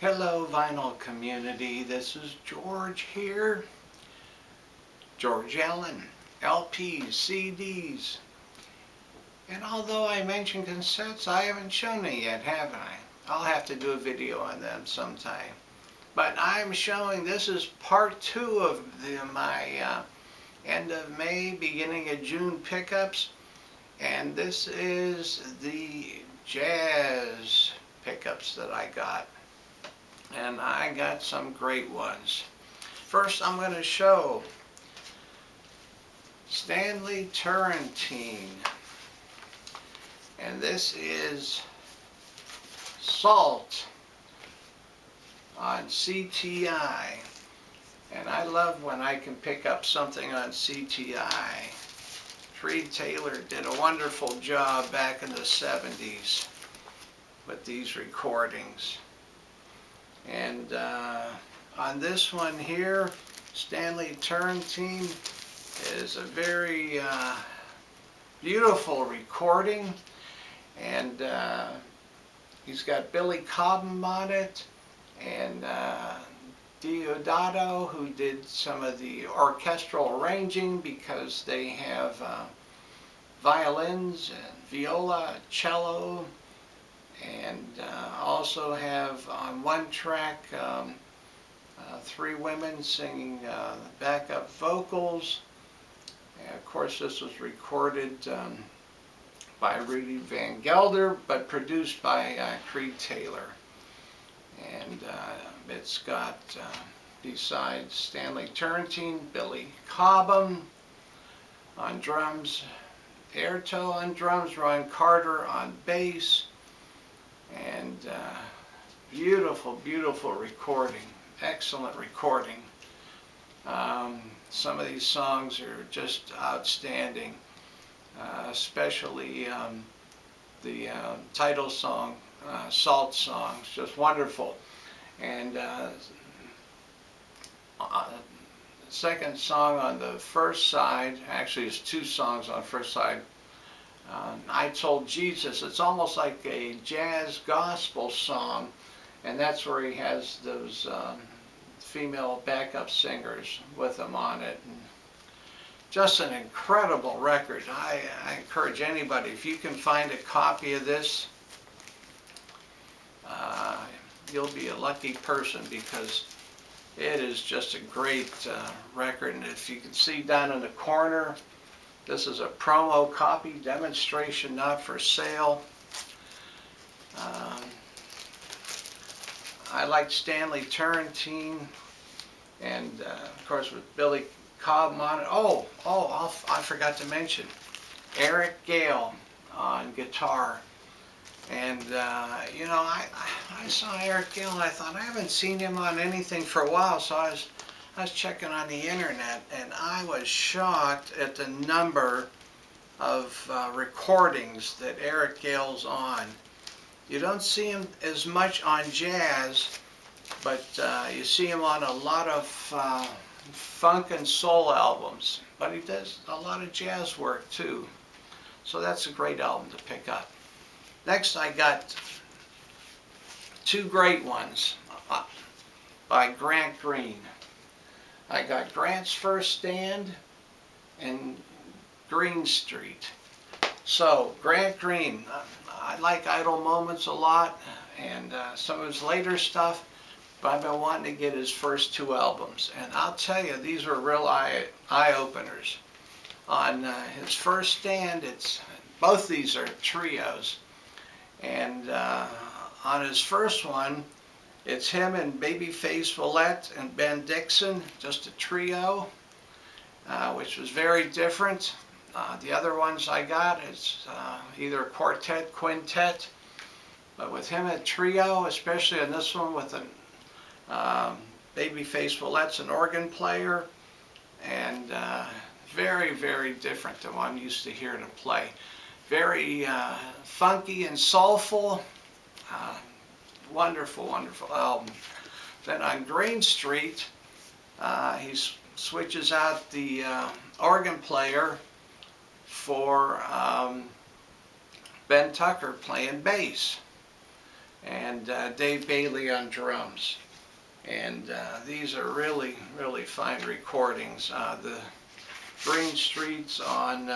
Hello vinyl community, this is George here. George Allen, LPs, CDs. And although I mentioned cassettes, I haven't shown it yet, haven't I? I'll have to do a video on them sometime. But I'm showing, this is part 2 of my end of May, beginning of June pickups. And this is the jazz pickups that I got. And I got some great ones. First I'm going to show Stanley Turentine, and this is Salt on CTI, and I love when I can pick up something on CTI. Creed Taylor did a wonderful job back in the 70s with these recordings. And on this one here, Stanley Turentine is a very beautiful recording, and he's got Billy Cobham on it, and Diodato, who did some of the orchestral arranging, because they have violins and viola, cello, and also have on one track 3 women singing backup vocals. And of course this was recorded by Rudy Van Gelder, but produced by Creed Taylor. And it's got, besides Stanley Turentine, Billy Cobham on drums, Airto on drums, Ron Carter on bass, and beautiful, beautiful recording, excellent recording. Some of these songs are just outstanding, especially the title song, Salt Song, is just wonderful. And the second song on the first side, actually it's 2 songs on the first side, I Told Jesus. It's almost like a jazz gospel song, and that's where he has those female backup singers with him on it. And just an incredible record. I encourage anybody, if you can find a copy of this, you'll be a lucky person, because it is just a great record. And if you can see down in the corner, this is a promo copy, demonstration, not for sale. I like Stanley Turentine, and of course with Billy Cobham on it. I forgot to mention Eric Gale on guitar. And you know, I saw Eric Gale and I thought, I haven't seen him on anything for a while, so I was checking on the internet, and I was shocked at the number of recordings that Eric Gale's on. You don't see him as much on jazz, but you see him on a lot of funk and soul albums. But he does a lot of jazz work too. So that's a great album to pick up. Next I got 2 great ones by Grant Green. I got Grant's First Stand and Green Street. So Grant Green, I like Idle Moments a lot, and some of his later stuff, but I've been wanting to get his first 2 albums, and I'll tell you, these were real eye-openers. On his First Stand, both these are trios, and on his first one, it's him and Babyface Willette and Ben Dixon, just a trio, which was very different. The other ones I got, it's either quartet, quintet, but with him a trio, especially on this one with Babyface Willette's an organ player, and very, very different than what I'm used to hearing him play. Very funky and soulful. Wonderful, wonderful album. Then on Green Street, he switches out the organ player for Ben Tucker playing bass. and Dave Bailey on drums. And these are really, really fine recordings. The Green Streets on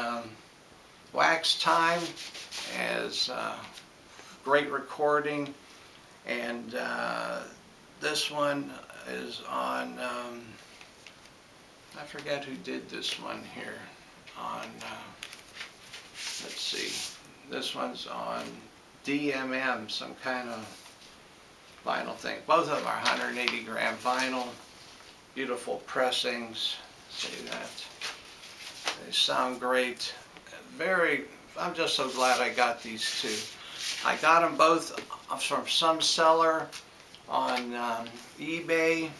Wax Time is great recording, and this one is on, I forget who did this one here, on, let's see, this one's on DMM, some kind of vinyl thing. Both of them are 180 gram vinyl, beautiful pressings. See that? They sound great. I'm just so glad I got these two. I got them both from some seller on eBay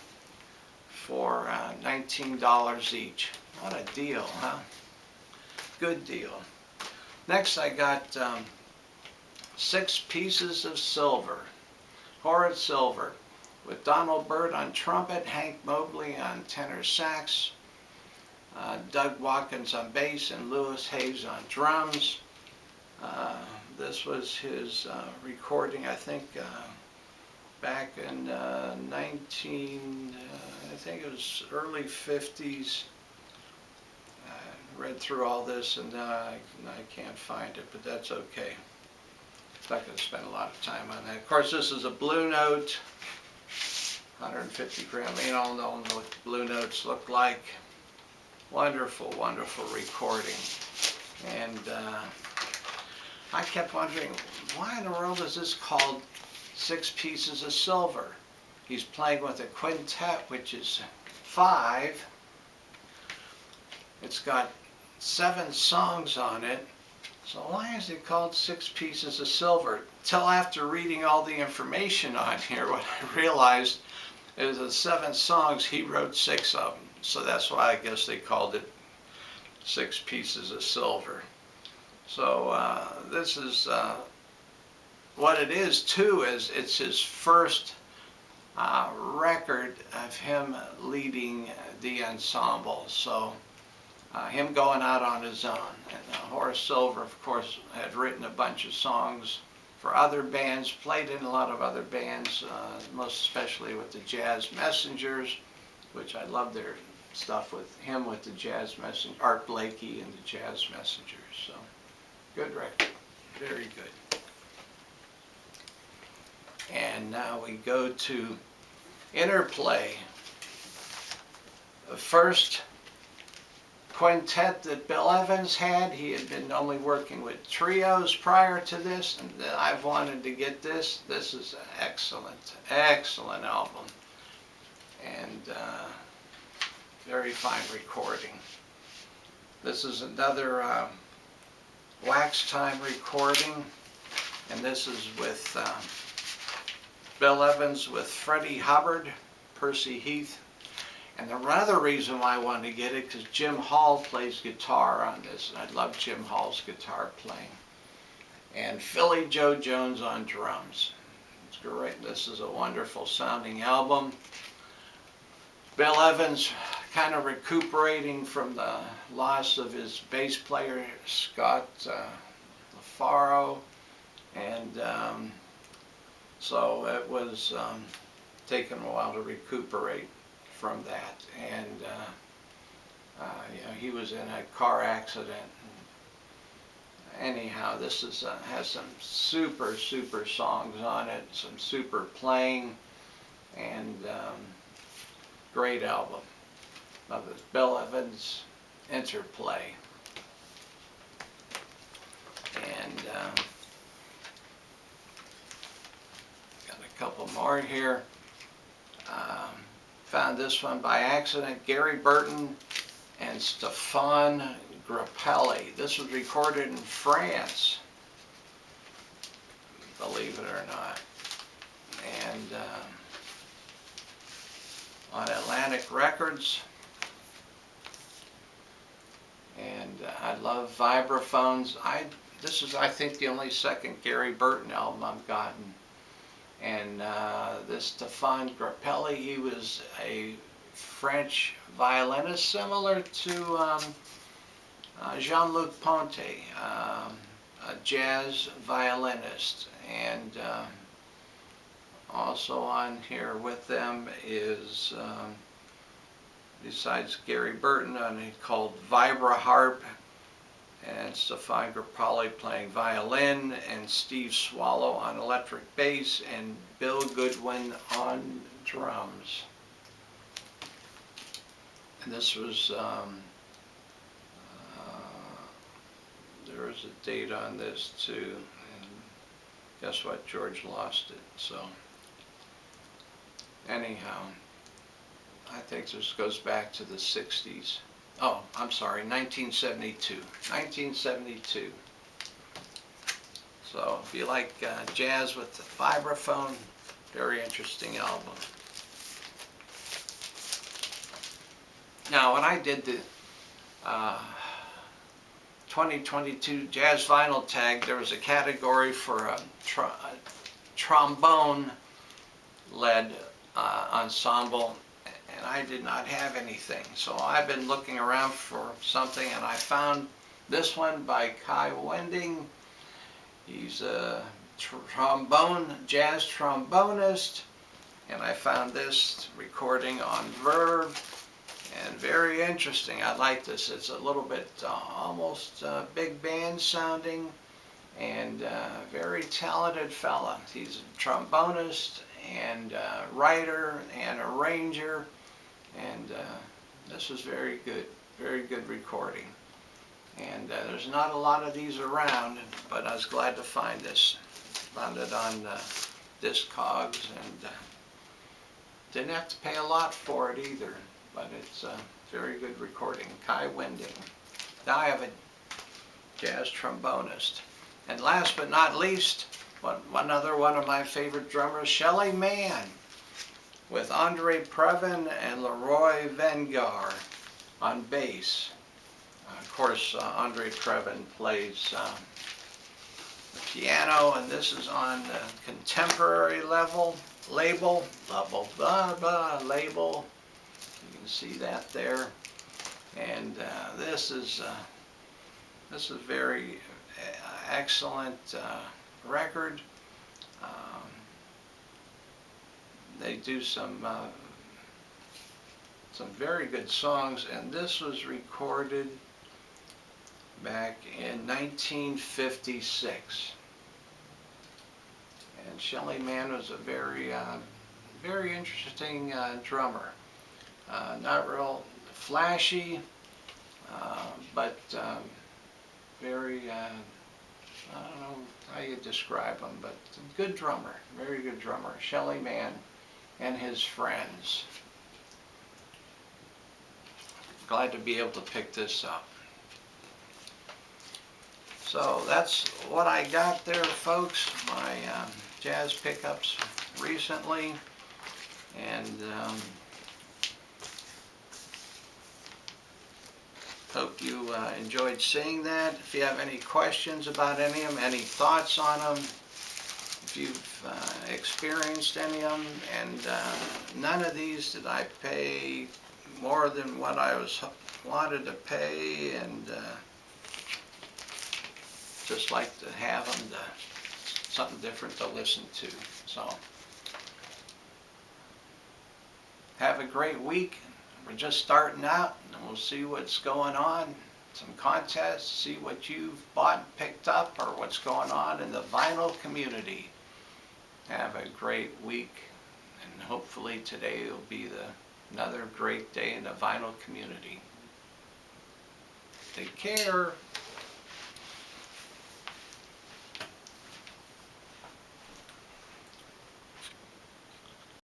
for $19 each. What a deal, huh? Good deal. Next I got 6 Pieces of Silver. Horace Silver, with Donald Byrd on trumpet, Hank Mobley on tenor sax, Doug Watkins on bass, and Lewis Hayes on drums. This was his recording, I think, back in I think it was early 50s. I read through all this and I can't find it, but that's okay. I'm not going to spend a lot of time on that. Of course, this is a Blue Note, 150 gram. You all know what the Blue Notes look like. Wonderful, wonderful recording. And I kept wondering, why in the world is this called 6 Pieces of Silver? He's playing with a quintet, which is 5. It's got 7 songs on it. So why is it called 6 Pieces of Silver? Till after reading all the information on here, what I realized is the 7 songs, he wrote 6 of them. So that's why I guess they called it 6 Pieces of Silver. So this is what it is too, is it's his first record of him leading the ensemble. So him going out on his own. And Horace Silver, of course, had written a bunch of songs for other bands, played in a lot of other bands, most especially with the Jazz Messengers, which I love their stuff with him with the Jazz Messengers, Art Blakey and the Jazz Messengers. So, good record, very good. And now we go to Interplay. The first quintet that Bill Evans had. He had been only working with trios prior to this, and I've wanted to get this. This is an excellent, excellent album, and very fine recording. This is another Wax Time recording, and this is with Bill Evans with Freddie Hubbard, Percy Heath. And the other reason why I wanted to get it, because Jim Hall plays guitar on this, and I love Jim Hall's guitar playing. And Philly Joe Jones on drums. It's great. This is a wonderful sounding album. Bill Evans kind of recuperating from the loss of his bass player, Scott LaFaro. And so it was taking a while to recuperate from that, and you know, he was in a car accident. Anyhow, this is has some super songs on it, some super playing, and great album. Love this Bill Evans Interplay. And got a couple more here. Found this one by accident, Gary Burton and Stéphane Grappelli. This was recorded in France, believe it or not, and on Atlantic Records. And I love vibraphones. This is, I think, the only second Gary Burton album I've gotten. And this Stéphane Grappelli, he was a French violinist similar to Jean-Luc Ponty, a jazz violinist. And Also on here with them is, besides Gary Burton, called Vibraphone Harp, and Stefan Grappoli playing violin, and Steve Swallow on electric bass, and Bill Goodwin on drums. And this was, there was a date on this too, and guess what, George lost it, so anyhow, I think this goes back to the 60s. Oh, I'm sorry, 1972. 1972. So if you like jazz with the vibraphone, very interesting album. Now, when I did the 2022 Jazz Vinyl Tag, there was a category for a trombone-led ensemble, and I did not have anything. So I've been looking around for something, and I found this one by Kai Wending. He's a jazz trombonist, and I found this recording on Verve, and very interesting. I like this. It's a little bit almost big band sounding, and very talented fella. He's a trombonist and writer and arranger, and this was very good recording. And there's not a lot of these around, but I was glad to find this. Found it on Discogs, and didn't have to pay a lot for it either, but it's a very good recording. Kai Wending. Now I have a jazz trombonist. And last but not least, another one of my favorite drummers, Shelly Mann, with Andre Previn and Leroy Vengar on bass. Of course, Andre Previn plays the piano, and this is on the contemporary label. You can see that there, and this is very excellent record. They do some very good songs, and this was recorded back in 1956. And Shelly Mann was a very interesting drummer. Not real flashy, but very, I don't know how you describe him, but good drummer, very good drummer. Shelly Mann and his friends. Glad to be able to pick this up. So that's what I got there, folks, my jazz pickups recently, and hope you enjoyed seeing that. If you have any questions about any of them, any thoughts on them, if you've experienced any of them, and none of these did I pay more than what I wanted to pay, and just like to have them, something different to listen to. So have a great week. We're just starting out, and we'll see what's going on. Some contests, see what you've bought and picked up, or what's going on in the vinyl community. Have a great week, and hopefully today will be another great day in the vinyl community. Take care.